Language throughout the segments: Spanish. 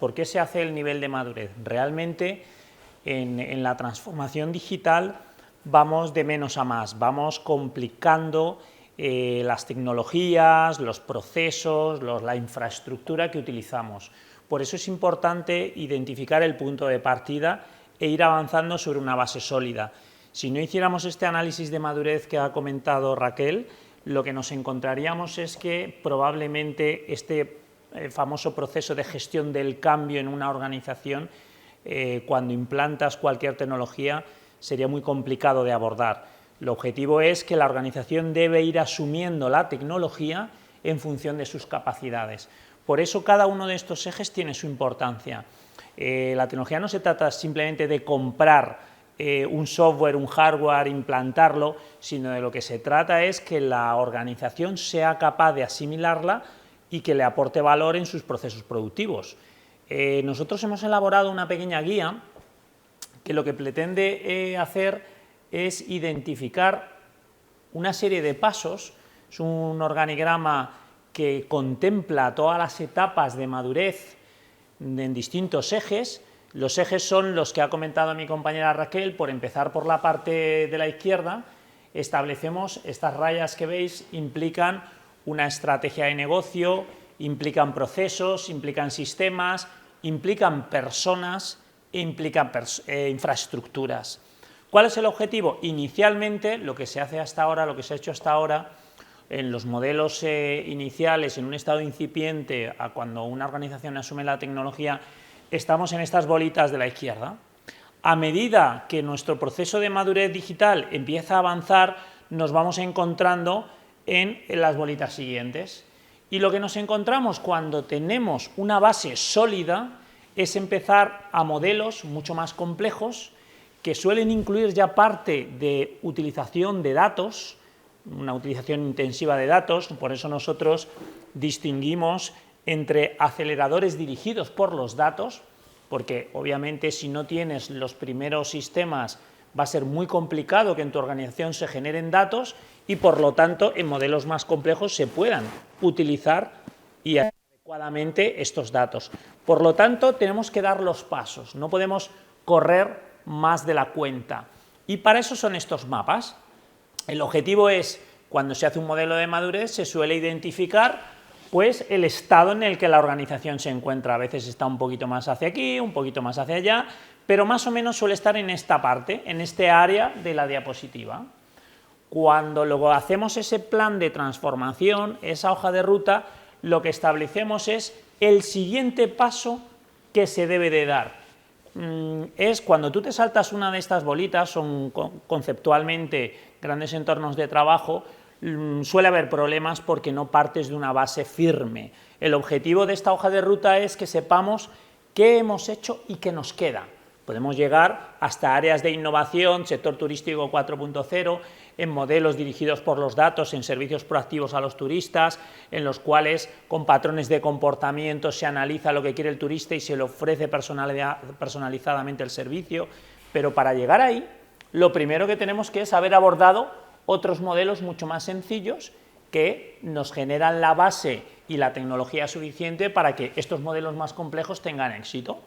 ¿Por qué se hace el nivel de madurez? Realmente en la transformación digital vamos de menos a más, vamos complicando las tecnologías, los procesos, la infraestructura que utilizamos. Por eso es importante identificar el punto de partida e ir avanzando sobre una base sólida. Si no hiciéramos este análisis de madurez que ha comentado Raquel, lo que nos encontraríamos es que probablemente este famoso proceso de gestión del cambio en una organización, cuando implantas cualquier tecnología, sería muy complicado de abordar. El objetivo es que la organización debe ir asumiendo la tecnología en función de sus capacidades. Por eso cada uno de estos ejes tiene su importancia. La tecnología no se trata simplemente de comprar un software, un hardware, implantarlo, sino de lo que se trata es que la organización sea capaz de asimilarla y que le aporte valor en sus procesos productivos. Nosotros hemos elaborado una pequeña guía que lo que pretende hacer es identificar una serie de pasos. Es un organigrama que contempla todas las etapas de madurez en distintos ejes. Los ejes son los que ha comentado mi compañera Raquel. Por empezar por la parte de la izquierda, establecemos estas rayas que veis, implican una estrategia de negocio, implican procesos, implican sistemas, implican personas e implican infraestructuras. ¿Cuál es el objetivo? Inicialmente, lo que se hace hasta ahora, lo que se ha hecho hasta ahora, en los modelos iniciales, en un estado incipiente, a cuando una organización asume la tecnología, estamos en estas bolitas de la izquierda. A medida que nuestro proceso de madurez digital empieza a avanzar, nos vamos encontrando en las bolitas siguientes. Y lo que nos encontramos cuando tenemos una base sólida es empezar a modelos mucho más complejos que suelen incluir ya parte de utilización de datos, una utilización intensiva de datos. Por eso nosotros distinguimos entre aceleradores dirigidos por los datos, porque obviamente si no tienes los primeros sistemas va a ser muy complicado que en tu organización se generen datos y por lo tanto en modelos más complejos se puedan utilizar y adecuadamente estos datos. Por lo tanto tenemos que dar los pasos, no podemos correr más de la cuenta y para eso son estos mapas. El objetivo es, cuando se hace un modelo de madurez, se suele identificar pues el estado en el que la organización se encuentra. A veces está un poquito más hacia aquí, un poquito más hacia allá, pero más o menos suele estar en esta parte, en este área de la diapositiva. Cuando luego hacemos ese plan de transformación, esa hoja de ruta, lo que establecemos es el siguiente paso que se debe de dar. Es cuando tú te saltas una de estas bolitas, son conceptualmente grandes entornos de trabajo, suele haber problemas porque no partes de una base firme. El objetivo de esta hoja de ruta es que sepamos qué hemos hecho y qué nos queda. Podemos llegar hasta áreas de innovación, sector turístico 4.0, en modelos dirigidos por los datos, en servicios proactivos a los turistas, en los cuales con patrones de comportamiento se analiza lo que quiere el turista y se le ofrece personalizadamente el servicio. Pero para llegar ahí, lo primero que tenemos que es haber abordado otros modelos mucho más sencillos que nos generan la base y la tecnología suficiente para que estos modelos más complejos tengan éxito.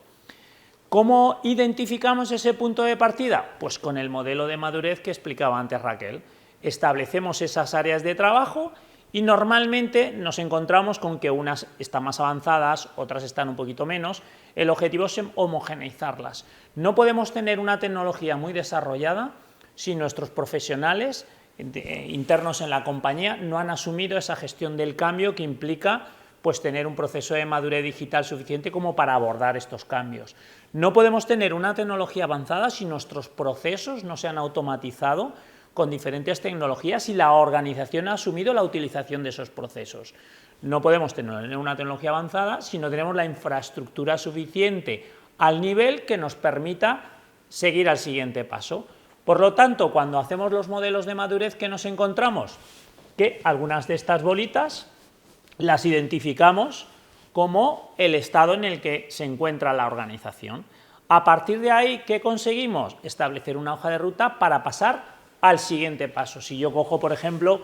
¿Cómo identificamos ese punto de partida? Pues con el modelo de madurez que explicaba antes Raquel. Establecemos esas áreas de trabajo y normalmente nos encontramos con que unas están más avanzadas, otras están un poquito menos. El objetivo es homogeneizarlas. No podemos tener una tecnología muy desarrollada si nuestros profesionales internos en la compañía no han asumido esa gestión del cambio que implica pues tener un proceso de madurez digital suficiente como para abordar estos cambios. No podemos tener una tecnología avanzada si nuestros procesos no se han automatizado con diferentes tecnologías y la organización ha asumido la utilización de esos procesos. No podemos tener una tecnología avanzada si no tenemos la infraestructura suficiente al nivel que nos permita seguir al siguiente paso. Por lo tanto, cuando hacemos los modelos de madurez, ¿qué nos encontramos? Que algunas de estas bolitas las identificamos como el estado en el que se encuentra la organización. A partir de ahí, ¿qué conseguimos? Establecer una hoja de ruta para pasar al siguiente paso. Si yo cojo, por ejemplo,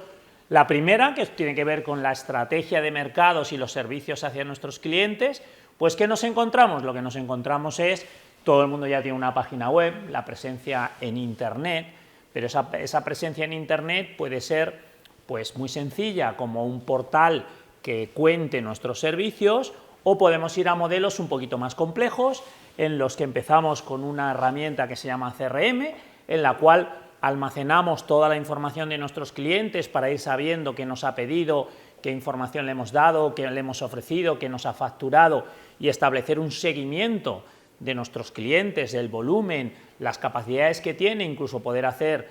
la primera, que tiene que ver con la estrategia de mercados y los servicios hacia nuestros clientes, Pues ¿qué nos encontramos? Lo que nos encontramos es, todo el mundo ya tiene una página web, la presencia en Internet, pero esa presencia en Internet puede ser pues muy sencilla, como un portal que cuente nuestros servicios, o podemos ir a modelos un poquito más complejos, en los que empezamos con una herramienta que se llama CRM, en la cual almacenamos toda la información de nuestros clientes para ir sabiendo qué nos ha pedido, qué información le hemos dado, qué le hemos ofrecido, qué nos ha facturado, y establecer un seguimiento de nuestros clientes, el volumen, las capacidades que tiene, incluso poder hacer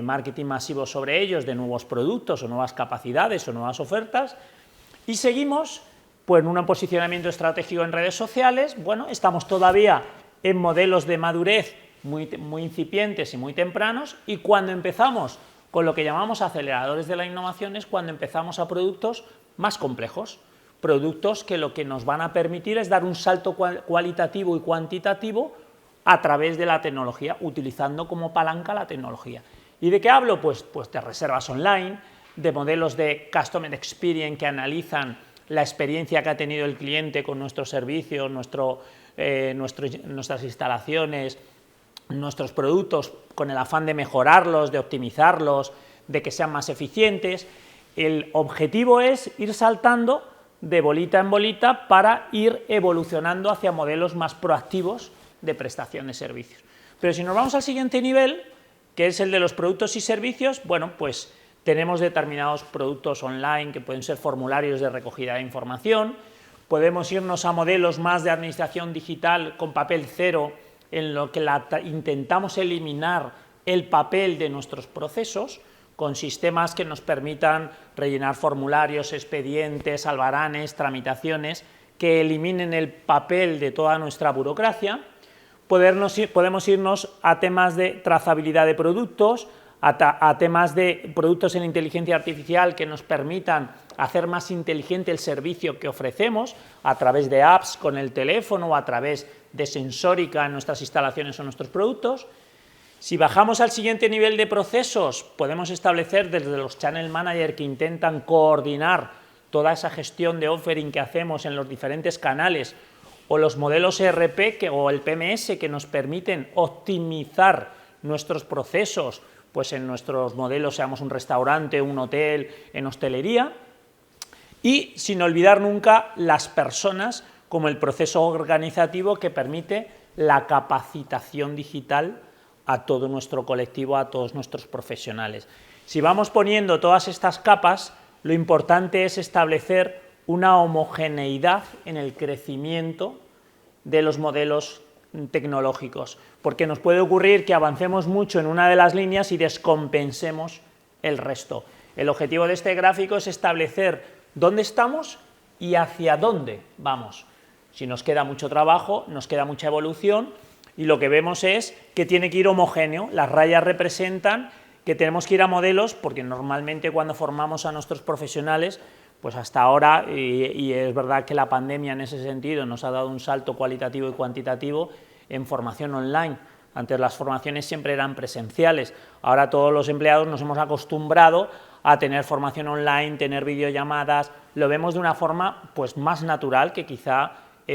marketing masivo sobre ellos, de nuevos productos o nuevas capacidades o nuevas ofertas. Y seguimos pues, en un posicionamiento estratégico en redes sociales. Bueno, estamos todavía en modelos de madurez muy incipientes y muy tempranos, y cuando empezamos con lo que llamamos aceleradores de la innovación es cuando empezamos a productos más complejos, productos que lo que nos van a permitir es dar un salto cualitativo y cuantitativo a través de la tecnología, utilizando como palanca la tecnología. ¿Y de qué hablo? Pues de reservas online, de modelos de Customer Experience que analizan la experiencia que ha tenido el cliente con nuestros servicios, nuestras instalaciones, nuestros productos, con el afán de mejorarlos, de optimizarlos, de que sean más eficientes. El objetivo es ir saltando de bolita en bolita para ir evolucionando hacia modelos más proactivos de prestación de servicios. Pero si nos vamos al siguiente nivel, que es el de los productos y servicios, bueno, pues tenemos determinados productos online que pueden ser formularios de recogida de información, podemos irnos a modelos más de administración digital con papel cero, en lo que intentamos eliminar el papel de nuestros procesos, con sistemas que nos permitan rellenar formularios, expedientes, albaranes, tramitaciones, que eliminen el papel de toda nuestra burocracia. Podemos irnos a temas de trazabilidad de productos, a temas de productos en inteligencia artificial que nos permitan hacer más inteligente el servicio que ofrecemos a través de apps con el teléfono o a través de sensórica en nuestras instalaciones o nuestros productos. Si bajamos al siguiente nivel de procesos, podemos establecer desde los Channel Manager que intentan coordinar toda esa gestión de offering que hacemos en los diferentes canales, o los modelos ERP o el PMS que nos permiten optimizar nuestros procesos, pues en nuestros modelos, seamos un restaurante, un hotel, en hostelería, y sin olvidar nunca las personas como el proceso organizativo que permite la capacitación digital a todo nuestro colectivo, a todos nuestros profesionales. Si vamos poniendo todas estas capas, lo importante es establecer una homogeneidad en el crecimiento de los modelos tecnológicos, porque nos puede ocurrir que avancemos mucho en una de las líneas y descompensemos el resto. El objetivo de este gráfico es establecer dónde estamos y hacia dónde vamos. Si nos queda mucho trabajo, nos queda mucha evolución, y lo que vemos es que tiene que ir homogéneo. Las rayas representan que tenemos que ir a modelos, porque normalmente cuando formamos a nuestros profesionales, pues hasta ahora, y es verdad que la pandemia en ese sentido nos ha dado un salto cualitativo y cuantitativo en formación online. Antes las formaciones siempre eran presenciales, ahora todos los empleados nos hemos acostumbrado a tener formación online, tener videollamadas, lo vemos de una forma pues más natural que quizá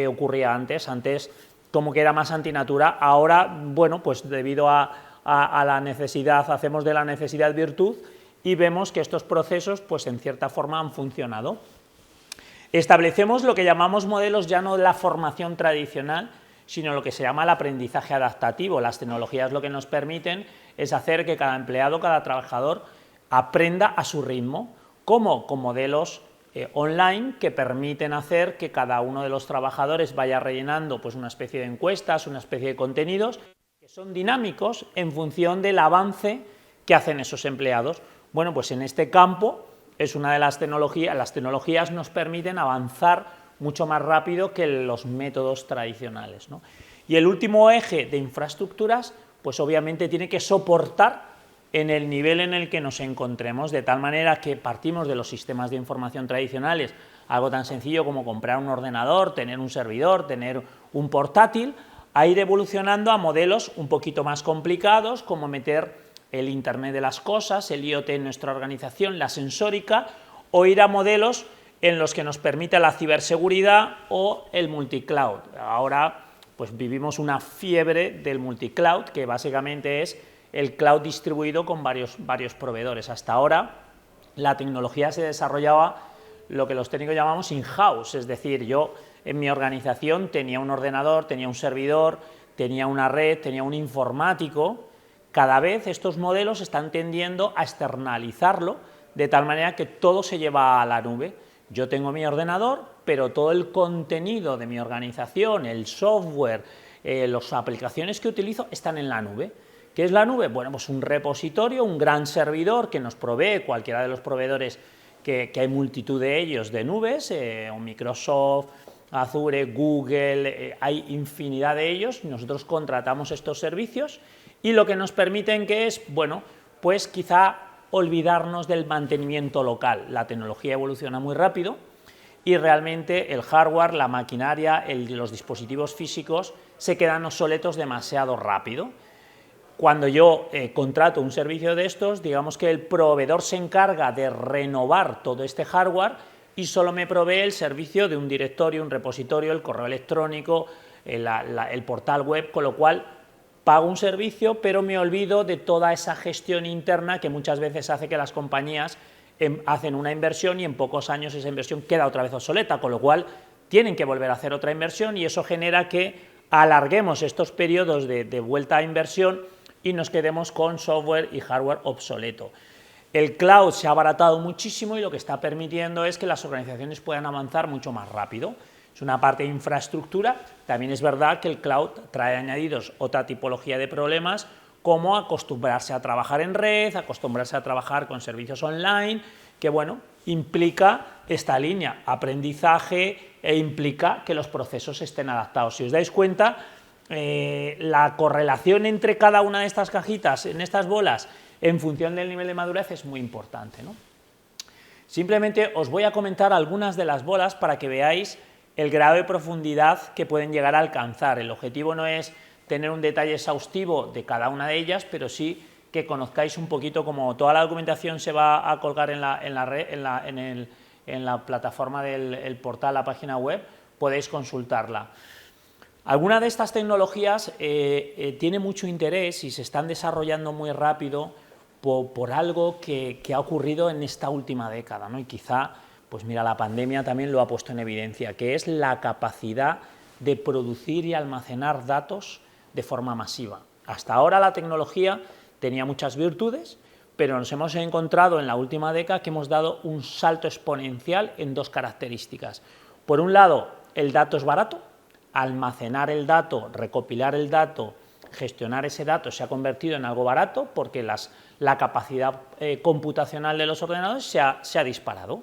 ocurría antes. Antes como que era más antinatura, ahora, bueno, pues debido a la necesidad, hacemos de la necesidad virtud, y vemos que estos procesos, pues en cierta forma han funcionado. Establecemos lo que llamamos modelos ya no de la formación tradicional, sino lo que se llama el aprendizaje adaptativo. Las tecnologías lo que nos permiten es hacer que cada empleado, cada trabajador, aprenda a su ritmo. ¿Cómo? Con modelos online que permiten hacer que cada uno de los trabajadores vaya rellenando pues una especie de encuestas, una especie de contenidos que son dinámicos en función del avance que hacen esos empleados. Bueno, pues en este campo es una de las tecnologías nos permiten avanzar mucho más rápido que los métodos tradicionales, ¿no? Y el último eje de infraestructuras, pues obviamente tiene que soportar en el nivel en el que nos encontremos, de tal manera que partimos de los sistemas de información tradicionales, algo tan sencillo como comprar un ordenador, tener un servidor, tener un portátil, a ir evolucionando a modelos un poquito más complicados, como meter el Internet de las cosas, el IoT en nuestra organización, la sensórica, o ir a modelos en los que nos permite la ciberseguridad o el multicloud. Ahora pues vivimos una fiebre del multicloud, que básicamente es el cloud distribuido con varios proveedores. Hasta ahora la tecnología se desarrollaba lo que los técnicos llamamos in-house, es decir, yo en mi organización tenía un ordenador, tenía un servidor, tenía una red, tenía un informático. Cada vez estos modelos están tendiendo a externalizarlo de tal manera que todo se lleva a la nube. Yo tengo mi ordenador, pero todo el contenido de mi organización, el software, las aplicaciones que utilizo están en la nube. ¿Qué es la nube? Bueno, pues un repositorio, un gran servidor que nos provee cualquiera de los proveedores, que hay multitud de ellos de nubes, Microsoft, Azure, Google, hay infinidad de ellos. Nosotros contratamos estos servicios y lo que nos permiten que es, bueno, pues quizá olvidarnos del mantenimiento local. La tecnología evoluciona muy rápido y realmente el hardware, la maquinaria, los dispositivos físicos se quedan obsoletos demasiado rápido. Cuando yo contrato un servicio de estos, digamos que el proveedor se encarga de renovar todo este hardware y solo me provee el servicio de un directorio, un repositorio, el correo electrónico, el portal web, con lo cual pago un servicio, pero me olvido de toda esa gestión interna que muchas veces hace que las compañías hacen una inversión y en pocos años esa inversión queda otra vez obsoleta, con lo cual tienen que volver a hacer otra inversión y eso genera que alarguemos estos periodos de vuelta a inversión y nos quedemos con software y hardware obsoleto. El cloud se ha abaratado muchísimo y lo que está permitiendo es que las organizaciones puedan avanzar mucho más rápido. Es una parte de infraestructura. También es verdad que el cloud trae añadidos otra tipología de problemas, como acostumbrarse a trabajar en red, acostumbrarse a trabajar con servicios online, que bueno, implica esta línea, aprendizaje, e implica que los procesos estén adaptados. Si os dais cuenta, la correlación entre cada una de estas cajitas, en estas bolas, en función del nivel de madurez es muy importante, ¿no? Simplemente os voy a comentar algunas de las bolas para que veáis el grado de profundidad que pueden llegar a alcanzar. El objetivo no es tener un detalle exhaustivo de cada una de ellas, pero sí que conozcáis un poquito, como toda la documentación se va a colgar en la plataforma del portal, la página web, podéis consultarla. Alguna de estas tecnologías tiene mucho interés y se están desarrollando muy rápido por algo que ha ocurrido en esta última década, ¿no? Y quizá, pues mira, la pandemia también lo ha puesto en evidencia, que es la capacidad de producir y almacenar datos de forma masiva. Hasta ahora la tecnología tenía muchas virtudes, pero nos hemos encontrado en la última década que hemos dado un salto exponencial en dos características. Por un lado, el dato es barato, almacenar el dato, recopilar el dato, gestionar ese dato se ha convertido en algo barato porque la capacidad computacional de los ordenadores se ha disparado,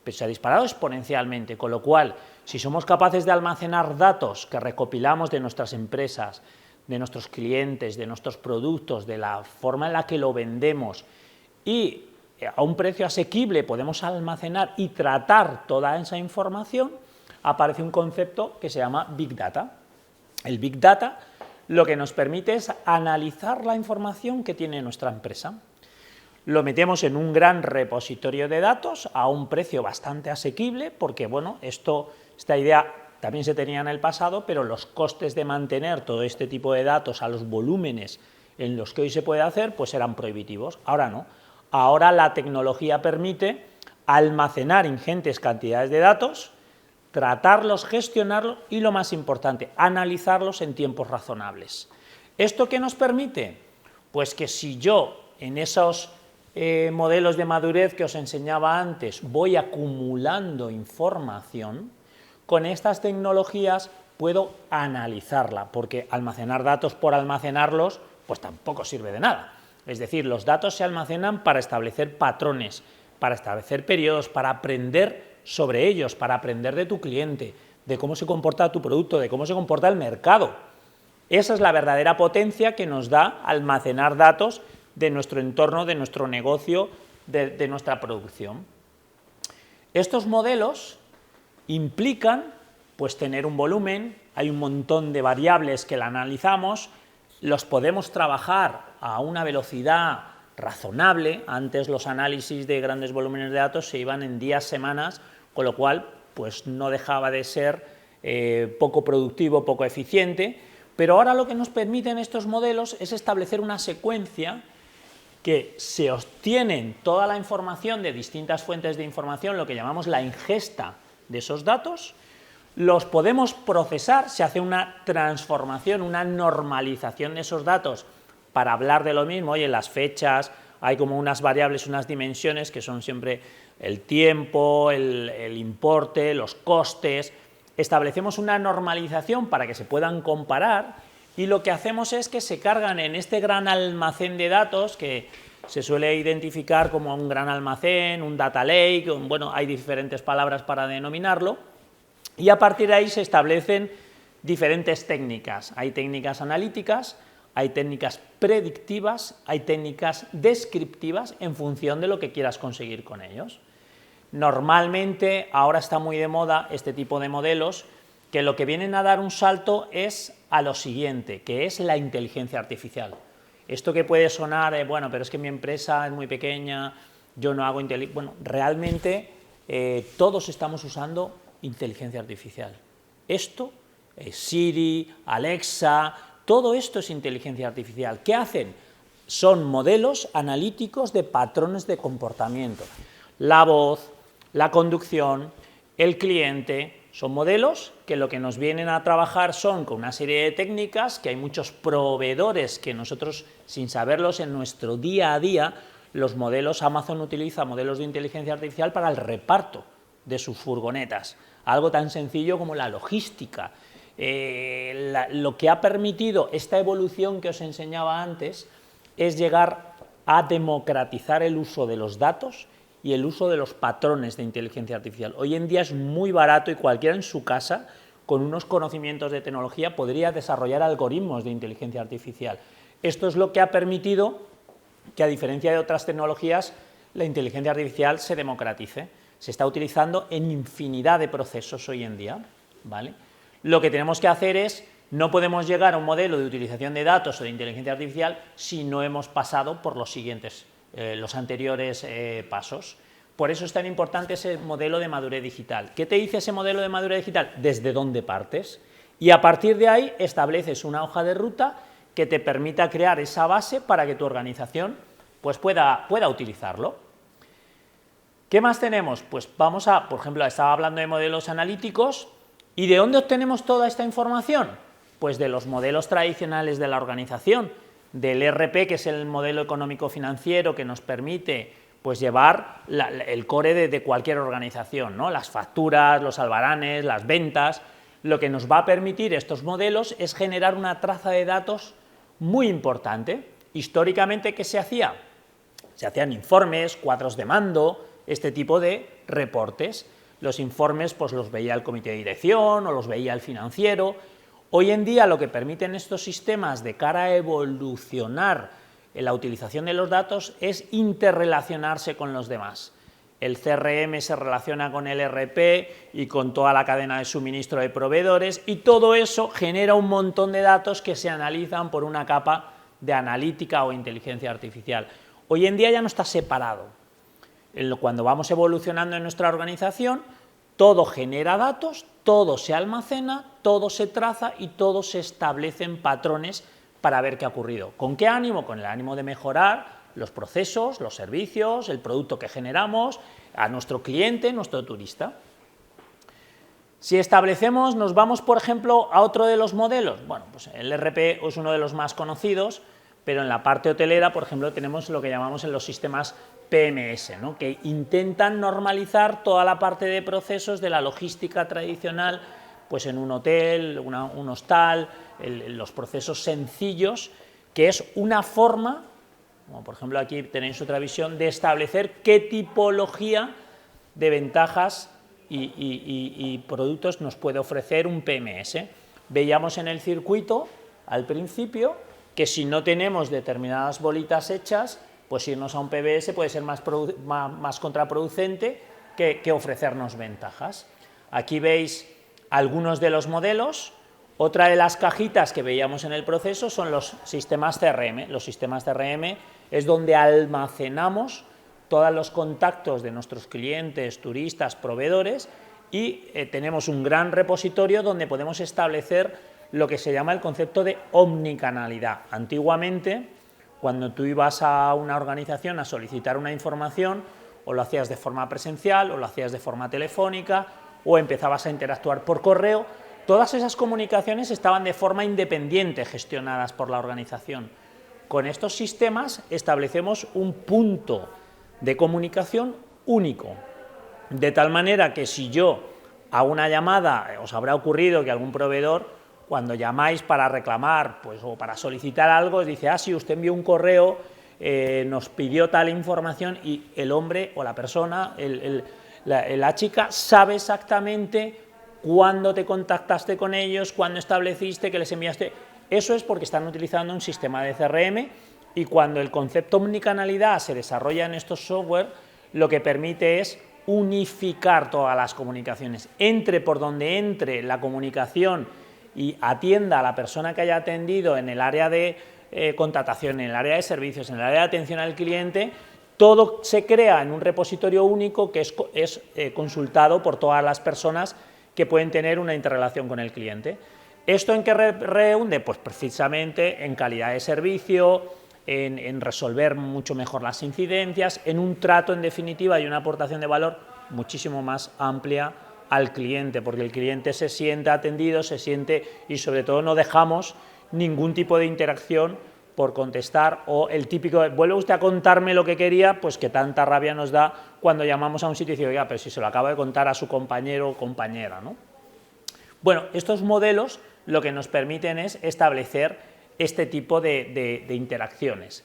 pero se ha disparado exponencialmente, con lo cual, si somos capaces de almacenar datos que recopilamos de nuestras empresas, de nuestros clientes, de nuestros productos, de la forma en la que lo vendemos y a un precio asequible podemos almacenar y tratar toda esa información, aparece un concepto que se llama Big Data. El Big Data lo que nos permite es analizar la información que tiene nuestra empresa. Lo metemos en un gran repositorio de datos a un precio bastante asequible, porque bueno, esta idea también se tenía en el pasado, pero los costes de mantener todo este tipo de datos a los volúmenes en los que hoy se puede hacer, pues eran prohibitivos. Ahora no. Ahora la tecnología permite almacenar ingentes cantidades de datos, tratarlos, gestionarlos y, lo más importante, analizarlos en tiempos razonables. ¿Esto qué nos permite? Pues que si yo en esos modelos de madurez que os enseñaba antes voy acumulando información, con estas tecnologías puedo analizarla, porque almacenar datos por almacenarlos pues tampoco sirve de nada. Es decir, los datos se almacenan para establecer patrones, para establecer periodos, para aprender sobre ellos, para aprender de tu cliente, de cómo se comporta tu producto, de cómo se comporta el mercado. Esa es la verdadera potencia que nos da almacenar datos de nuestro entorno, de nuestro negocio, de nuestra producción. Estos modelos implican pues tener un volumen, hay un montón de variables que la analizamos, los podemos trabajar a una velocidad razonable. Antes los análisis de grandes volúmenes de datos se iban en días, semanas, con lo cual pues no dejaba de ser poco productivo, poco eficiente, pero ahora lo que nos permiten estos modelos es establecer una secuencia que se obtienen toda la información de distintas fuentes de información, lo que llamamos la ingesta de esos datos, los podemos procesar, se hace una transformación, una normalización de esos datos para hablar de lo mismo. Oye, las fechas, hay como unas variables, unas dimensiones que son siempre el tiempo, el importe, los costes. Establecemos una normalización para que se puedan comparar y lo que hacemos es que se cargan en este gran almacén de datos que se suele identificar como un gran almacén, un data lake, bueno, hay diferentes palabras para denominarlo, y a partir de ahí se establecen diferentes técnicas. Hay técnicas analíticas, hay técnicas predictivas, hay técnicas descriptivas en función de lo que quieras conseguir con ellos. Normalmente ahora está muy de moda este tipo de modelos que lo que vienen a dar un salto es a lo siguiente, que es la inteligencia artificial. Esto que puede sonar, bueno, pero es que mi empresa es muy pequeña, yo no hago inteligencia. Bueno, realmente todos estamos usando inteligencia artificial. Esto, Siri, Alexa, todo esto es inteligencia artificial. ¿Qué hacen? Son modelos analíticos de patrones de comportamiento. La voz, la conducción, el cliente, son modelos que lo que nos vienen a trabajar son con una serie de técnicas que hay muchos proveedores que nosotros, sin saberlos en nuestro día a día, los modelos, Amazon utiliza modelos de inteligencia artificial para el reparto de sus furgonetas, algo tan sencillo como la logística. Lo que ha permitido esta evolución que os enseñaba antes es llegar a democratizar el uso de los datos y el uso de los patrones de inteligencia artificial. Hoy en día es muy barato y cualquiera en su casa, con unos conocimientos de tecnología, podría desarrollar algoritmos de inteligencia artificial. Esto es lo que ha permitido que, a diferencia de otras tecnologías, la inteligencia artificial se democratice. Se está utilizando en infinidad de procesos hoy en día, ¿vale? Lo que tenemos que hacer es, no podemos llegar a un modelo de utilización de datos o de inteligencia artificial si no hemos pasado por los siguientes los anteriores pasos. Por eso es tan importante ese modelo de madurez digital. ¿Qué te dice ese modelo de madurez digital? ¿Desde dónde partes? Y a partir de ahí estableces una hoja de ruta que te permita crear esa base para que tu organización pues, pueda utilizarlo. ¿Qué más tenemos? Pues vamos a, por ejemplo, estaba hablando de modelos analíticos. ¿Y de dónde obtenemos toda esta información? Pues de los modelos tradicionales de la organización, del ERP, que es el modelo económico financiero que nos permite pues, llevar el core de cualquier organización, ¿no? Las facturas, los albaranes, las ventas. Lo que nos va a permitir estos modelos es generar una traza de datos muy importante. Históricamente, ¿qué se hacía? Se hacían informes, cuadros de mando, este tipo de reportes. Los informes pues, los veía el comité de dirección o los veía el financiero. Hoy en día lo que permiten estos sistemas de cara a evolucionar en la utilización de los datos es interrelacionarse con los demás. El CRM se relaciona con el ERP y con toda la cadena de suministro de proveedores y todo eso genera un montón de datos que se analizan por una capa de analítica o inteligencia artificial. Hoy en día ya no está separado. Cuando vamos evolucionando en nuestra organización, todo genera datos, todo se almacena, todo se traza y todo se establecen patrones para ver qué ha ocurrido. ¿Con qué ánimo? Con el ánimo de mejorar los procesos, los servicios, el producto que generamos, a nuestro cliente, nuestro turista. Si establecemos, nos vamos, por ejemplo, a otro de los modelos. Bueno, pues el ERP es uno de los más conocidos, pero en la parte hotelera, por ejemplo, tenemos lo que llamamos en los sistemas PMS, ¿no? Que intentan normalizar toda la parte de procesos de la logística tradicional, pues en un hotel, un hostal, los procesos sencillos, que es una forma, como por ejemplo aquí tenéis otra visión, de establecer qué tipología de ventajas y productos nos puede ofrecer un PMS. Veíamos en el circuito, al principio, que si no tenemos determinadas bolitas hechas, pues irnos a un PBS puede ser más contraproducente que ofrecernos ventajas. Aquí veis algunos de los modelos. Otra de las cajitas que veíamos en el proceso son los sistemas CRM. Los sistemas CRM es donde almacenamos todos los contactos de nuestros clientes, turistas, proveedores, y tenemos un gran repositorio donde podemos establecer lo que se llama el concepto de omnicanalidad. Antiguamente, cuando tú ibas a una organización a solicitar una información, o lo hacías de forma presencial, o lo hacías de forma telefónica, o empezabas a interactuar por correo, todas esas comunicaciones estaban de forma independiente gestionadas por la organización. Con estos sistemas establecemos un punto de comunicación único, de tal manera que si yo hago una llamada, os habrá ocurrido que algún proveedor, cuando llamáis para reclamar pues, o para solicitar algo, os dice, sí, usted envió un correo, nos pidió tal información, y el hombre o la persona, la chica, sabe exactamente cuándo te contactaste con ellos, cuándo estableciste que les enviaste. Eso es porque están utilizando un sistema de CRM, y cuando el concepto omnicanalidad se desarrolla en estos software, lo que permite es unificar todas las comunicaciones, entre por donde entre la comunicación y atienda a la persona que haya atendido en el área de contratación, en el área de servicios, en el área de atención al cliente, todo se crea en un repositorio único que es consultado por todas las personas que pueden tener una interrelación con el cliente. ¿Esto en qué reúne? Pues precisamente en calidad de servicio, en resolver mucho mejor las incidencias, en un trato en definitiva y una aportación de valor muchísimo más amplia al cliente, porque el cliente se siente atendido, se siente, y sobre todo no dejamos ningún tipo de interacción por contestar, o el típico, vuelve usted a contarme lo que quería, pues que tanta rabia nos da cuando llamamos a un sitio y dice, oiga, pero si se lo acabo de contar a su compañero o compañera, ¿no? Bueno, estos modelos lo que nos permiten es establecer este tipo de interacciones.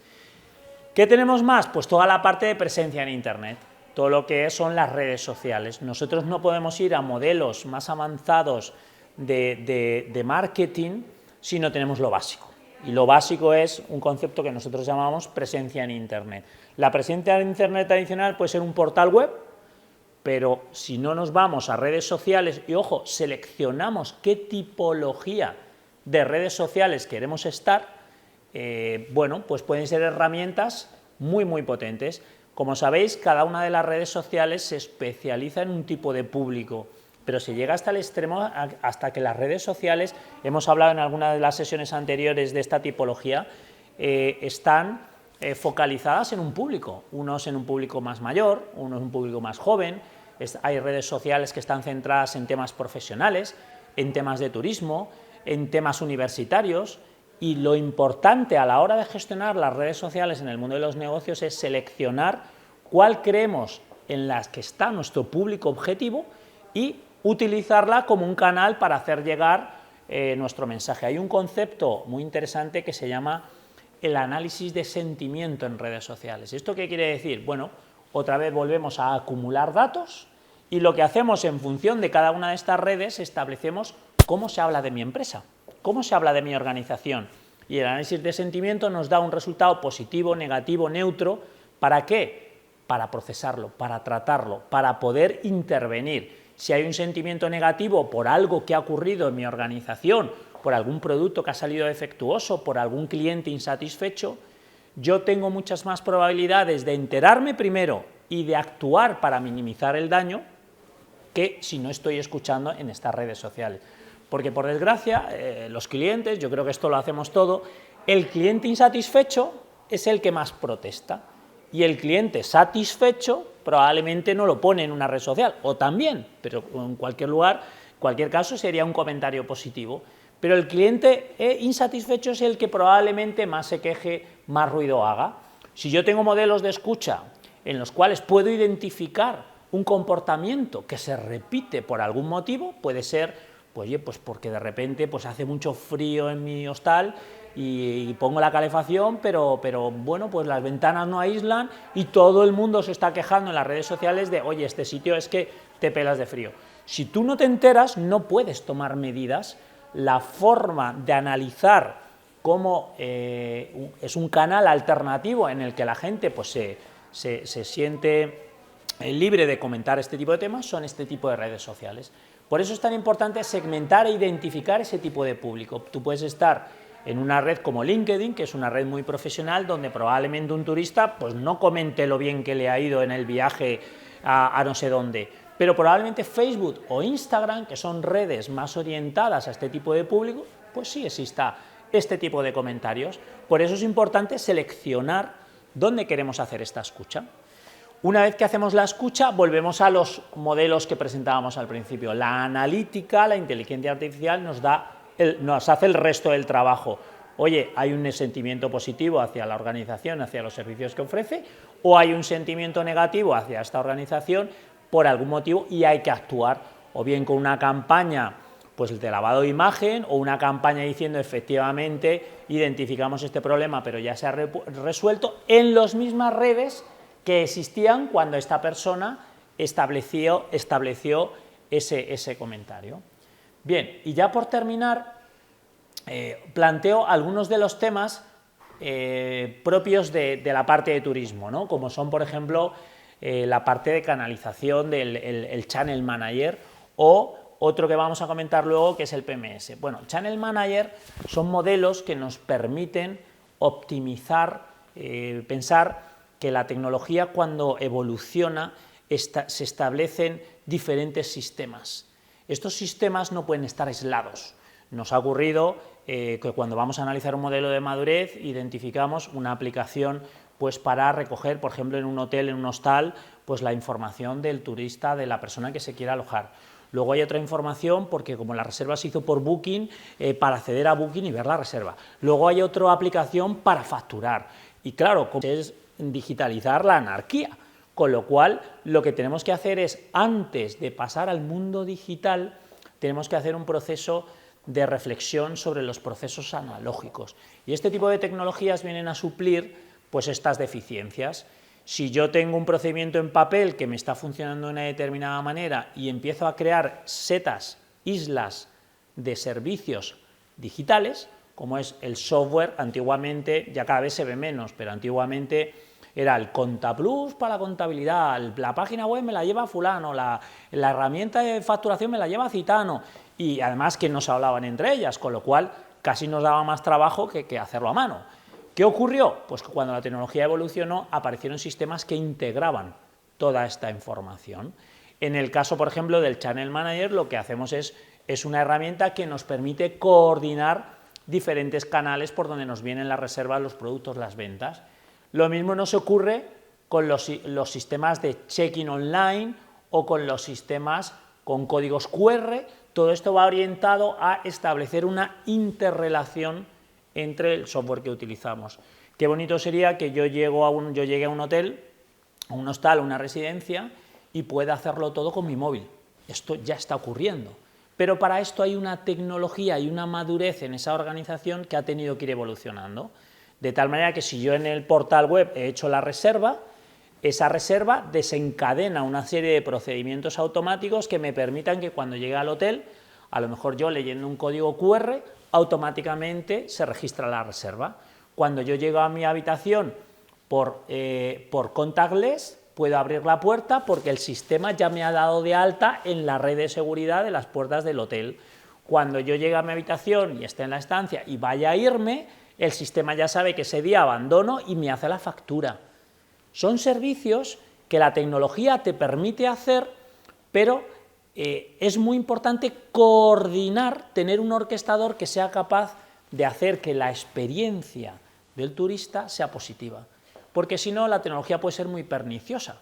¿Qué tenemos más? Pues toda la parte de presencia en Internet, todo lo que son las redes sociales. Nosotros no podemos ir a modelos más avanzados de marketing si no tenemos lo básico. Y lo básico es un concepto que nosotros llamamos presencia en Internet. La presencia en Internet tradicional puede ser un portal web, pero si no nos vamos a redes sociales, y ojo, seleccionamos qué tipología de redes sociales queremos estar, bueno, pues pueden ser herramientas muy, muy potentes. Como sabéis, cada una de las redes sociales se especializa en un tipo de público, pero se llega hasta el extremo, hasta que las redes sociales, hemos hablado en alguna de las sesiones anteriores de esta tipología, están focalizadas en un público, unos en un público más mayor, unos en un público más joven. Hay redes sociales que están centradas en temas profesionales, en temas de turismo, en temas universitarios, y lo importante a la hora de gestionar las redes sociales en el mundo de los negocios es seleccionar cuál creemos en las que está nuestro público objetivo y utilizarla como un canal para hacer llegar nuestro mensaje. Hay un concepto muy interesante que se llama el análisis de sentimiento en redes sociales. ¿Esto qué quiere decir? Bueno, otra vez volvemos a acumular datos, y lo que hacemos en función de cada una de estas redes establecemos cómo se habla de mi empresa, cómo se habla de mi organización, y el análisis de sentimiento nos da un resultado positivo, negativo, neutro. ¿Para qué? Para procesarlo, para tratarlo, para poder intervenir. Si hay un sentimiento negativo por algo que ha ocurrido en mi organización, por algún producto que ha salido defectuoso, por algún cliente insatisfecho, yo tengo muchas más probabilidades de enterarme primero y de actuar para minimizar el daño que si no estoy escuchando en estas redes sociales. Porque, por desgracia, los clientes, yo creo que esto lo hacemos todo, el cliente insatisfecho es el que más protesta, y el cliente satisfecho probablemente no lo pone en una red social, o también, pero en cualquier lugar, en cualquier caso sería un comentario positivo. Pero el cliente insatisfecho es el que probablemente más se queje, más ruido haga. Si yo tengo modelos de escucha en los cuales puedo identificar un comportamiento que se repite por algún motivo, puede ser, pues, oye, pues porque de repente pues hace mucho frío en mi hostal y pongo la calefacción, pero bueno, pues las ventanas no aíslan y todo el mundo se está quejando en las redes sociales de, oye, este sitio es que te pelas de frío. Si tú no te enteras, no puedes tomar medidas. La forma de analizar cómo es un canal alternativo en el que la gente pues, se siente libre de comentar este tipo de temas son este tipo de redes sociales. Por eso es tan importante segmentar e identificar ese tipo de público. Tú puedes estar en una red como LinkedIn, que es una red muy profesional, donde probablemente un turista pues no comente lo bien que le ha ido en el viaje a no sé dónde, pero probablemente Facebook o Instagram, que son redes más orientadas a este tipo de público, pues sí exista este tipo de comentarios. Por eso es importante seleccionar dónde queremos hacer esta escucha. Una vez que hacemos la escucha, volvemos a los modelos que presentábamos al principio. La analítica, la inteligencia artificial nos hace el resto del trabajo. Oye, ¿hay un sentimiento positivo hacia la organización, hacia los servicios que ofrece? ¿O hay un sentimiento negativo hacia esta organización por algún motivo y hay que actuar? O bien con una campaña pues de lavado de imagen, o una campaña diciendo efectivamente identificamos este problema pero ya se ha resuelto, en las mismas redes que existían cuando esta persona estableció ese comentario. Bien, y ya por terminar, planteo algunos de los temas propios de la parte de turismo, ¿no? Como son, por ejemplo, la parte de canalización del Channel Manager, o otro que vamos a comentar luego, que es el PMS. Bueno, Channel Manager son modelos que nos permiten optimizar, pensar que la tecnología, cuando evoluciona, se establecen diferentes sistemas. Estos sistemas no pueden estar aislados. Nos ha ocurrido que cuando vamos a analizar un modelo de madurez, identificamos una aplicación pues para recoger, por ejemplo, en un hotel, en un hostal, pues la información del turista, de la persona que se quiera alojar. Luego hay otra información, porque como la reserva se hizo por Booking, para acceder a Booking y ver la reserva. Luego hay otra aplicación para facturar. Y claro, es digitalizar la anarquía, con lo cual lo que tenemos que hacer es, antes de pasar al mundo digital, tenemos que hacer un proceso de reflexión sobre los procesos analógicos. Y este tipo de tecnologías vienen a suplir pues estas deficiencias. Si yo tengo un procedimiento en papel que me está funcionando de una determinada manera y empiezo a crear setas, islas de servicios digitales, como es el software, antiguamente, ya cada vez se ve menos, pero antiguamente era el ContaPlus para la contabilidad, la página web me la lleva fulano, la herramienta de facturación me la lleva Citano, y además que no se hablaban entre ellas, con lo cual casi nos daba más trabajo que hacerlo a mano. ¿Qué ocurrió? Pues que cuando la tecnología evolucionó, aparecieron sistemas que integraban toda esta información. En el caso, por ejemplo, del Channel Manager, lo que hacemos es una herramienta que nos permite coordinar diferentes canales por donde nos vienen las reservas, los productos, las ventas. Lo mismo nos ocurre con los sistemas de check-in online o con los sistemas con códigos QR. Todo esto va orientado a establecer una interrelación entre el software que utilizamos. Qué bonito sería que yo llegue a un hotel, a un hostal, a una residencia, y pueda hacerlo todo con mi móvil. Esto ya está ocurriendo. Pero para esto hay una tecnología y una madurez en esa organización que ha tenido que ir evolucionando. De tal manera que si yo en el portal web he hecho la reserva, esa reserva desencadena una serie de procedimientos automáticos que me permitan que cuando llegue al hotel, a lo mejor yo leyendo un código QR, automáticamente se registra la reserva. Cuando yo llego a mi habitación por contactless, puedo abrir la puerta porque el sistema ya me ha dado de alta en la red de seguridad de las puertas del hotel. Cuando yo llegue a mi habitación y esté en la estancia y vaya a irme, el sistema ya sabe que ese día abandono y me hace la factura. Son servicios que la tecnología te permite hacer, pero es muy importante coordinar, tener un orquestador que sea capaz de hacer que la experiencia del turista sea positiva. Porque si no, la tecnología puede ser muy perniciosa,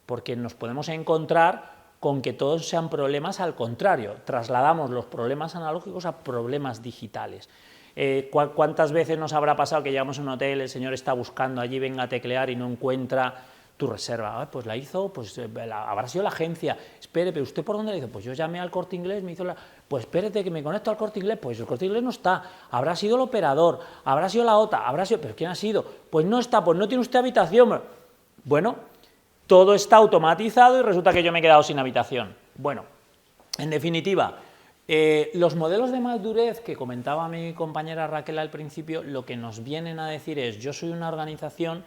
porque nos podemos encontrar con que todos sean problemas al contrario, trasladamos los problemas analógicos a problemas digitales. ¿Cuántas veces nos habrá pasado que llegamos a un hotel, el señor está buscando allí, venga a teclear y no encuentra tu reserva? Pues la hizo, pues habrá sido la agencia. Espere, pero ¿usted por dónde la hizo? Pues yo llamé al Corte Inglés, me hizo la... Pues espérate que me conecto al Corte Inglés, pues el Corte Inglés no está, habrá sido el operador, habrá sido la OTA, habrá sido... ¿Pero quién ha sido? Pues no está, pues no tiene usted habitación. Bueno, todo está automatizado y resulta que yo me he quedado sin habitación. Bueno, en definitiva, los modelos de madurez que comentaba mi compañera Raquel al principio, lo que nos vienen a decir es: yo soy una organización,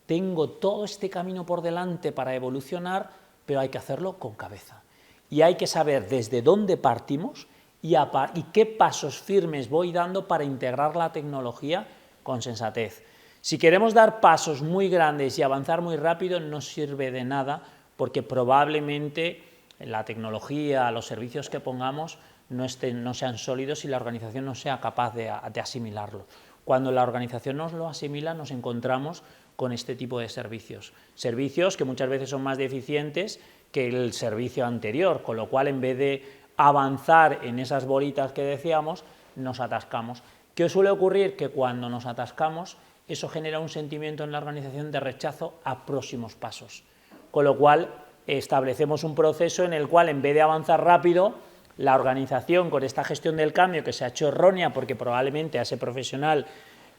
tengo todo este camino por delante para evolucionar, pero hay que hacerlo con cabeza. Y hay que saber desde dónde partimos y qué pasos firmes voy dando para integrar la tecnología con sensatez. Si queremos dar pasos muy grandes y avanzar muy rápido, no sirve de nada, porque probablemente la tecnología, los servicios que pongamos no sean sólidos y la organización no sea capaz de asimilarlo. Cuando la organización nos lo asimila, nos encontramos con este tipo de servicios. Servicios que muchas veces son más deficientes que el servicio anterior, con lo cual en vez de avanzar en esas bolitas que decíamos, nos atascamos. ¿Qué suele ocurrir? Que cuando nos atascamos, eso genera un sentimiento en la organización de rechazo a próximos pasos. Con lo cual, establecemos un proceso en el cual, en vez de avanzar rápido, la organización, con esta gestión del cambio que se ha hecho errónea, porque probablemente a ese profesional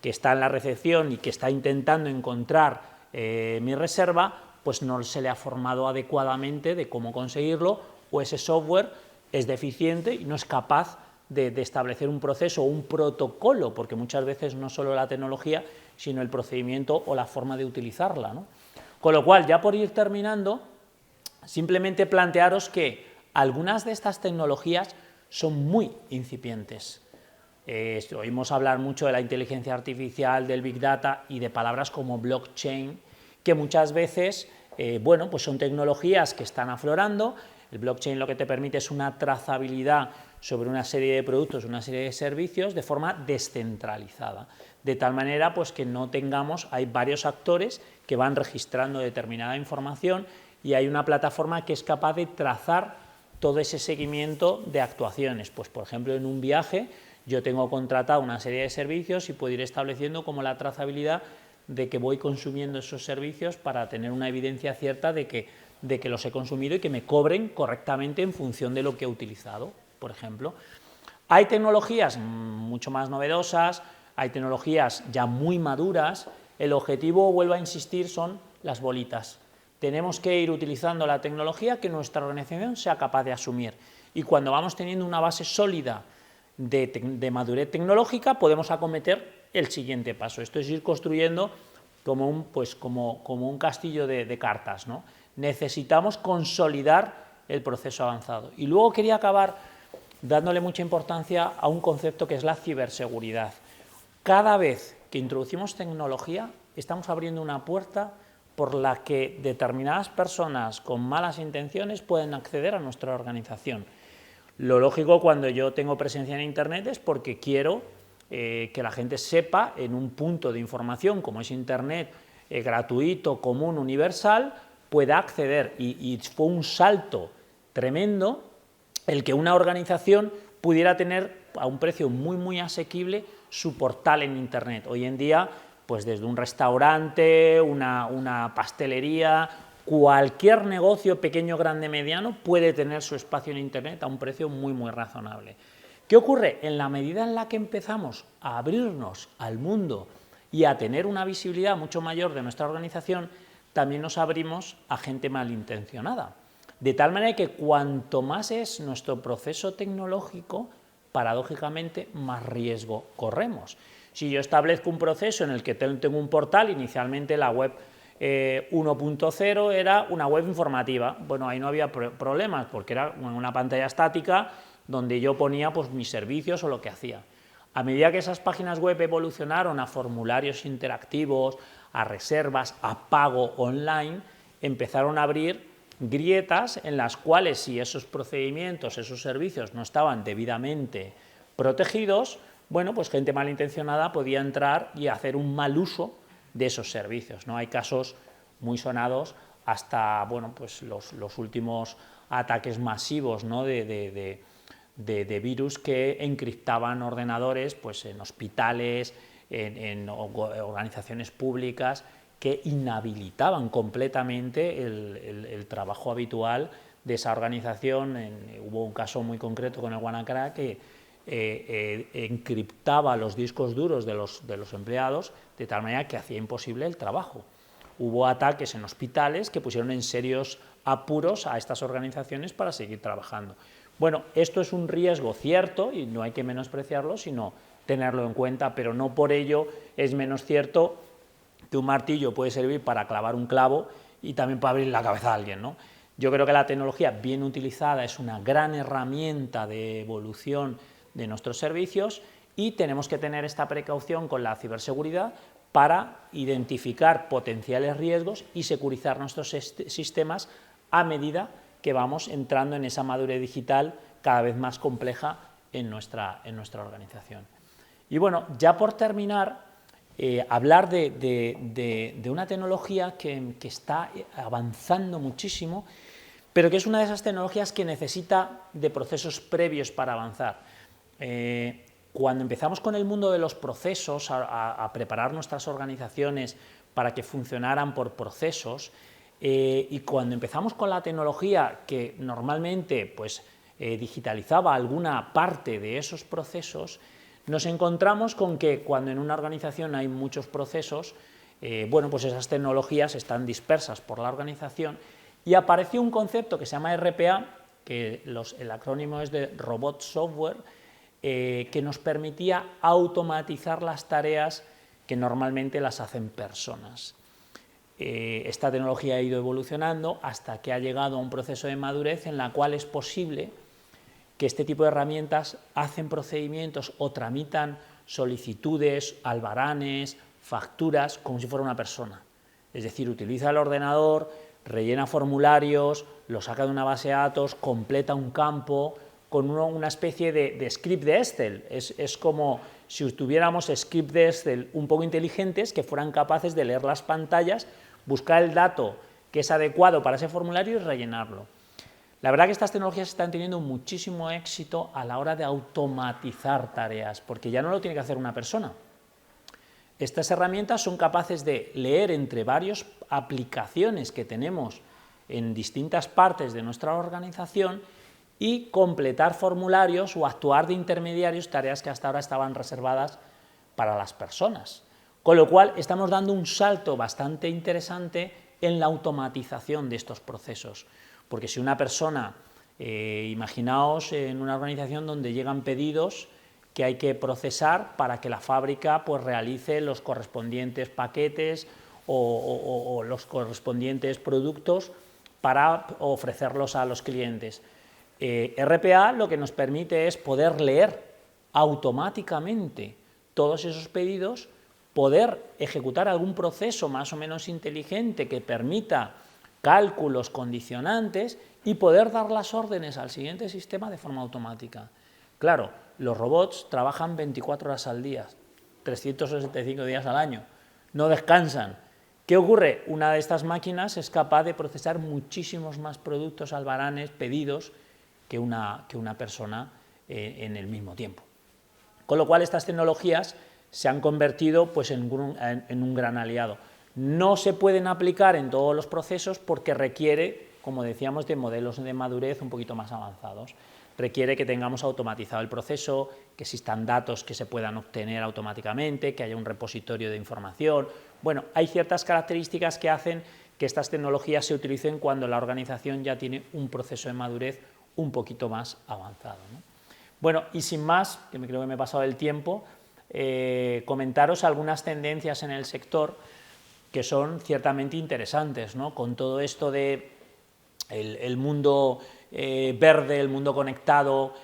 que está en la recepción y que está intentando encontrar mi reserva, pues no se le ha formado adecuadamente de cómo conseguirlo, o ese software es deficiente y no es capaz de establecer un proceso o un protocolo, porque muchas veces no solo la tecnología, sino el procedimiento o la forma de utilizarla, ¿no? Con lo cual, ya por ir terminando, simplemente plantearos que algunas de estas tecnologías son muy incipientes. Oímos hablar mucho de la inteligencia artificial, del Big Data y de palabras como blockchain, que muchas veces bueno, pues son tecnologías que están aflorando. El blockchain lo que te permite es una trazabilidad sobre una serie de productos, una serie de servicios de forma descentralizada, de tal manera pues que no tengamos, hay varios actores que van registrando determinada información y hay una plataforma que es capaz de trazar todo ese seguimiento de actuaciones. Pues por ejemplo en un viaje yo tengo contratado una serie de servicios y puedo ir estableciendo como la trazabilidad de que voy consumiendo esos servicios para tener una evidencia cierta de que los he consumido y que me cobren correctamente en función de lo que he utilizado, por ejemplo. Hay tecnologías mucho más novedosas, hay tecnologías ya muy maduras. El objetivo, vuelvo a insistir, son las bolitas. Tenemos que ir utilizando la tecnología que nuestra organización sea capaz de asumir. Y cuando vamos teniendo una base sólida de madurez tecnológica, podemos acometer el siguiente paso. Esto es ir construyendo como un castillo de cartas, ¿no? Necesitamos consolidar el proceso avanzado. Y luego quería acabar dándole mucha importancia a un concepto que es la ciberseguridad. Cada vez que introducimos tecnología, estamos abriendo una puerta por la que determinadas personas con malas intenciones pueden acceder a nuestra organización. Lo lógico cuando yo tengo presencia en Internet es porque quiero que la gente sepa en un punto de información como es Internet, gratuito, común, universal, pueda acceder. Y fue un salto tremendo el que una organización pudiera tener a un precio muy, muy asequible su portal en Internet. Hoy en día, pues desde un restaurante, una pastelería, cualquier negocio pequeño, grande, mediano puede tener su espacio en Internet a un precio muy, muy razonable. ¿Qué ocurre? En la medida en la que empezamos a abrirnos al mundo y a tener una visibilidad mucho mayor de nuestra organización, también nos abrimos a gente malintencionada. De tal manera que cuanto más es nuestro proceso tecnológico, paradójicamente más riesgo corremos. Si yo establezco un proceso en el que tengo un portal, inicialmente la web 1.0 era una web informativa. Bueno, ahí no había problemas porque era una pantalla estática donde yo ponía pues, mis servicios o lo que hacía. A medida que esas páginas web evolucionaron a formularios interactivos, a reservas, a pago online, empezaron a abrir grietas en las cuales si esos procedimientos, esos servicios no estaban debidamente protegidos, bueno, pues gente malintencionada podía entrar y hacer un mal uso de esos servicios, ¿no? Hay casos muy sonados hasta, bueno, pues los últimos ataques masivos, ¿no? de virus que encriptaban ordenadores pues, en hospitales, en organizaciones públicas, que inhabilitaban completamente el trabajo habitual de esa organización. Hubo un caso muy concreto con el WannaCry que encriptaba los discos duros de los empleados de tal manera que hacía imposible el trabajo. Hubo ataques en hospitales que pusieron en serios apuros a estas organizaciones para seguir trabajando. Bueno, esto es un riesgo cierto y no hay que menospreciarlo, sino tenerlo en cuenta, pero no por ello es menos cierto que un martillo puede servir para clavar un clavo y también para abrir la cabeza a alguien, ¿no? Yo creo que la tecnología bien utilizada es una gran herramienta de evolución de nuestros servicios y tenemos que tener esta precaución con la ciberseguridad para identificar potenciales riesgos y securizar nuestros sistemas a medida que vamos entrando en esa madurez digital cada vez más compleja en nuestra organización. Y bueno, ya por terminar, hablar de una tecnología que está avanzando muchísimo, pero que es una de esas tecnologías que necesita de procesos previos para avanzar. Cuando empezamos con el mundo de los procesos, a preparar nuestras organizaciones para que funcionaran por procesos, y cuando empezamos con la tecnología que normalmente pues, digitalizaba alguna parte de esos procesos, nos encontramos con que cuando en una organización hay muchos procesos, bueno, pues esas tecnologías están dispersas por la organización y apareció un concepto que se llama RPA, que el acrónimo es de Robot Software, que nos permitía automatizar las tareas que normalmente las hacen personas. Esta tecnología ha ido evolucionando hasta que ha llegado a un proceso de madurez en la cual es posible que este tipo de herramientas hacen procedimientos o tramitan solicitudes, albaranes, facturas, como si fuera una persona. Es decir, utiliza el ordenador, rellena formularios, lo saca de una base de datos, completa un campo con una especie de script de Excel. Es como si tuviéramos script de Excel un poco inteligentes que fueran capaces de leer las pantallas, buscar el dato que es adecuado para ese formulario y rellenarlo. La verdad que estas tecnologías están teniendo muchísimo éxito a la hora de automatizar tareas, porque ya no lo tiene que hacer una persona. Estas herramientas son capaces de leer entre varias aplicaciones que tenemos en distintas partes de nuestra organización y completar formularios o actuar de intermediarios, tareas que hasta ahora estaban reservadas para las personas. Con lo cual estamos dando un salto bastante interesante en la automatización de estos procesos. Porque si una persona, imaginaos en una organización donde llegan pedidos que hay que procesar para que la fábrica pues, realice los correspondientes paquetes o los correspondientes productos para ofrecerlos a los clientes. RPA lo que nos permite es poder leer automáticamente todos esos pedidos, poder ejecutar algún proceso más o menos inteligente que permita cálculos condicionantes y poder dar las órdenes al siguiente sistema de forma automática. Claro, los robots trabajan 24 horas al día, 365 días al año, no descansan. ¿Qué ocurre? Una de estas máquinas es capaz de procesar muchísimos más productos, albaranes, pedidos, que una persona en el mismo tiempo. Con lo cual estas tecnologías se han convertido pues, en un gran aliado. No se pueden aplicar en todos los procesos porque requiere, como decíamos, de modelos de madurez un poquito más avanzados. Requiere que tengamos automatizado el proceso, que existan datos que se puedan obtener automáticamente, que haya un repositorio de información. Bueno, hay ciertas características que hacen que estas tecnologías se utilicen cuando la organización ya tiene un proceso de madurez un poquito más avanzado, ¿no? Bueno, y sin más, que creo que me he pasado el tiempo, comentaros algunas tendencias en el sector que son ciertamente interesantes, ¿no? Con todo esto de el mundo verde, el mundo conectado,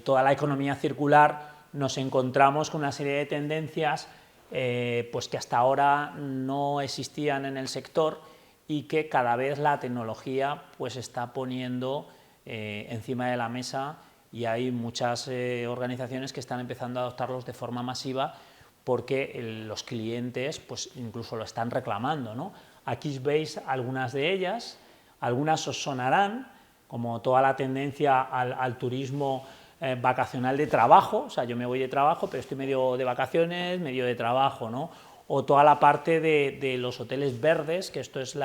toda la economía circular, nos encontramos con una serie de tendencias pues que hasta ahora no existían en el sector y que cada vez la tecnología pues está poniendo encima de la mesa y hay muchas organizaciones que están empezando a adoptarlos de forma masiva porque los clientes pues, incluso lo están reclamando, ¿no? Aquí veis algunas de ellas, algunas os sonarán, como toda la tendencia al turismo vacacional de trabajo, o sea, yo me voy de trabajo, pero estoy medio de vacaciones, medio de trabajo, ¿no? O toda la parte de los hoteles verdes, que esto es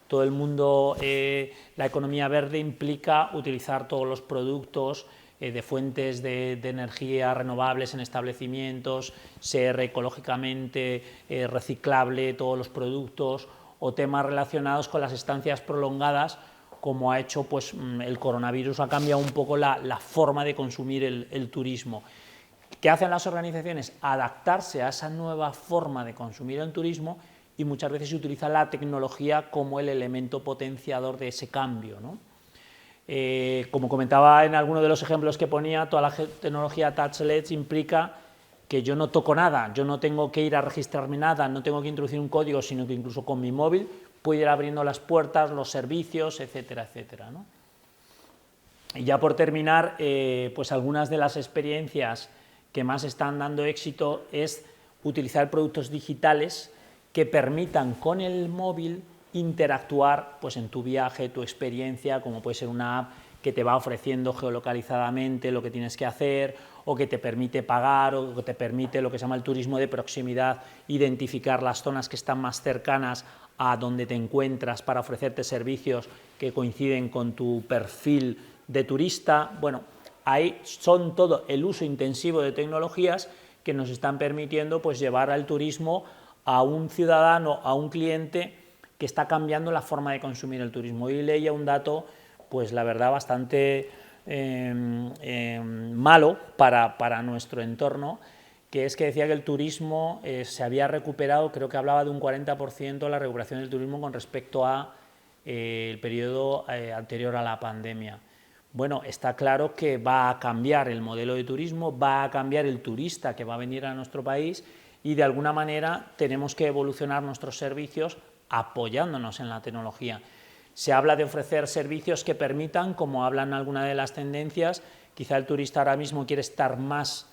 todo el mundo, la economía verde implica utilizar todos los productos de fuentes de energía renovables en establecimientos, ser ecológicamente reciclable todos los productos, o temas relacionados con las estancias prolongadas, como ha hecho pues, el coronavirus, ha cambiado un poco la forma de consumir el turismo. ¿Qué hacen las organizaciones? Adaptarse a esa nueva forma de consumir el turismo y muchas veces se utiliza la tecnología como el elemento potenciador de ese cambio, ¿no? Como comentaba en alguno de los ejemplos que ponía, toda la tecnología touchless implica que yo no toco nada, yo no tengo que ir a registrarme nada, no tengo que introducir un código, sino que incluso con mi móvil puedo ir abriendo las puertas, los servicios, etcétera, etcétera, ¿no? Y ya por terminar, pues algunas de las experiencias que más están dando éxito es utilizar productos digitales que permitan con el móvil interactuar pues, en tu viaje, tu experiencia, como puede ser una app que te va ofreciendo geolocalizadamente lo que tienes que hacer, o que te permite pagar, o que te permite lo que se llama el turismo de proximidad, identificar las zonas que están más cercanas a donde te encuentras para ofrecerte servicios que coinciden con tu perfil de turista. Bueno, ahí son todo el uso intensivo de tecnologías que nos están permitiendo pues, llevar al turismo a un ciudadano, a un cliente que está cambiando la forma de consumir el turismo. Y leía un dato, pues la verdad, bastante malo para nuestro entorno, que es que decía que el turismo se había recuperado, creo que hablaba de un 40% la recuperación del turismo con respecto a el periodo anterior a la pandemia. Bueno, está claro que va a cambiar el modelo de turismo, va a cambiar el turista que va a venir a nuestro país y de alguna manera tenemos que evolucionar nuestros servicios apoyándonos en la tecnología. Se habla de ofrecer servicios que permitan, como hablan algunas de las tendencias, quizá el turista ahora mismo quiere estar más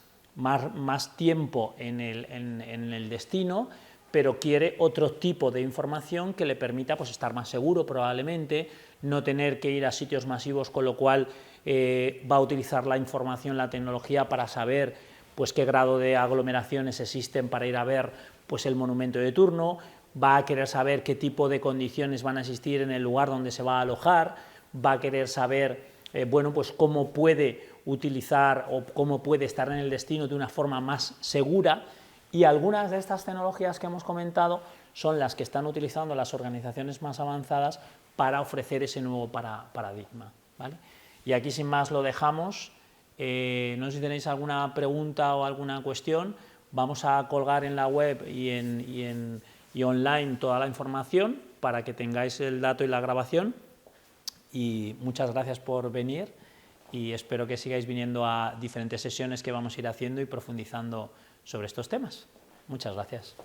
tiempo en el destino, pero quiere otro tipo de información que le permita pues, estar más seguro probablemente, no tener que ir a sitios masivos, con lo cual va a utilizar la información, la tecnología para saber pues, qué grado de aglomeraciones existen para ir a ver pues, el monumento de turno, va a querer saber qué tipo de condiciones van a existir en el lugar donde se va a alojar, va a querer saber bueno, pues cómo puede utilizar o cómo puede estar en el destino de una forma más segura, y algunas de estas tecnologías que hemos comentado son las que están utilizando las organizaciones más avanzadas para ofrecer ese nuevo paradigma, ¿vale? Y aquí sin más lo dejamos. No sé si tenéis alguna pregunta o alguna cuestión. Vamos a colgar en la web y online toda la información para que tengáis el dato y la grabación, y muchas gracias por venir y espero que sigáis viniendo a diferentes sesiones que vamos a ir haciendo y profundizando sobre estos temas. Muchas gracias.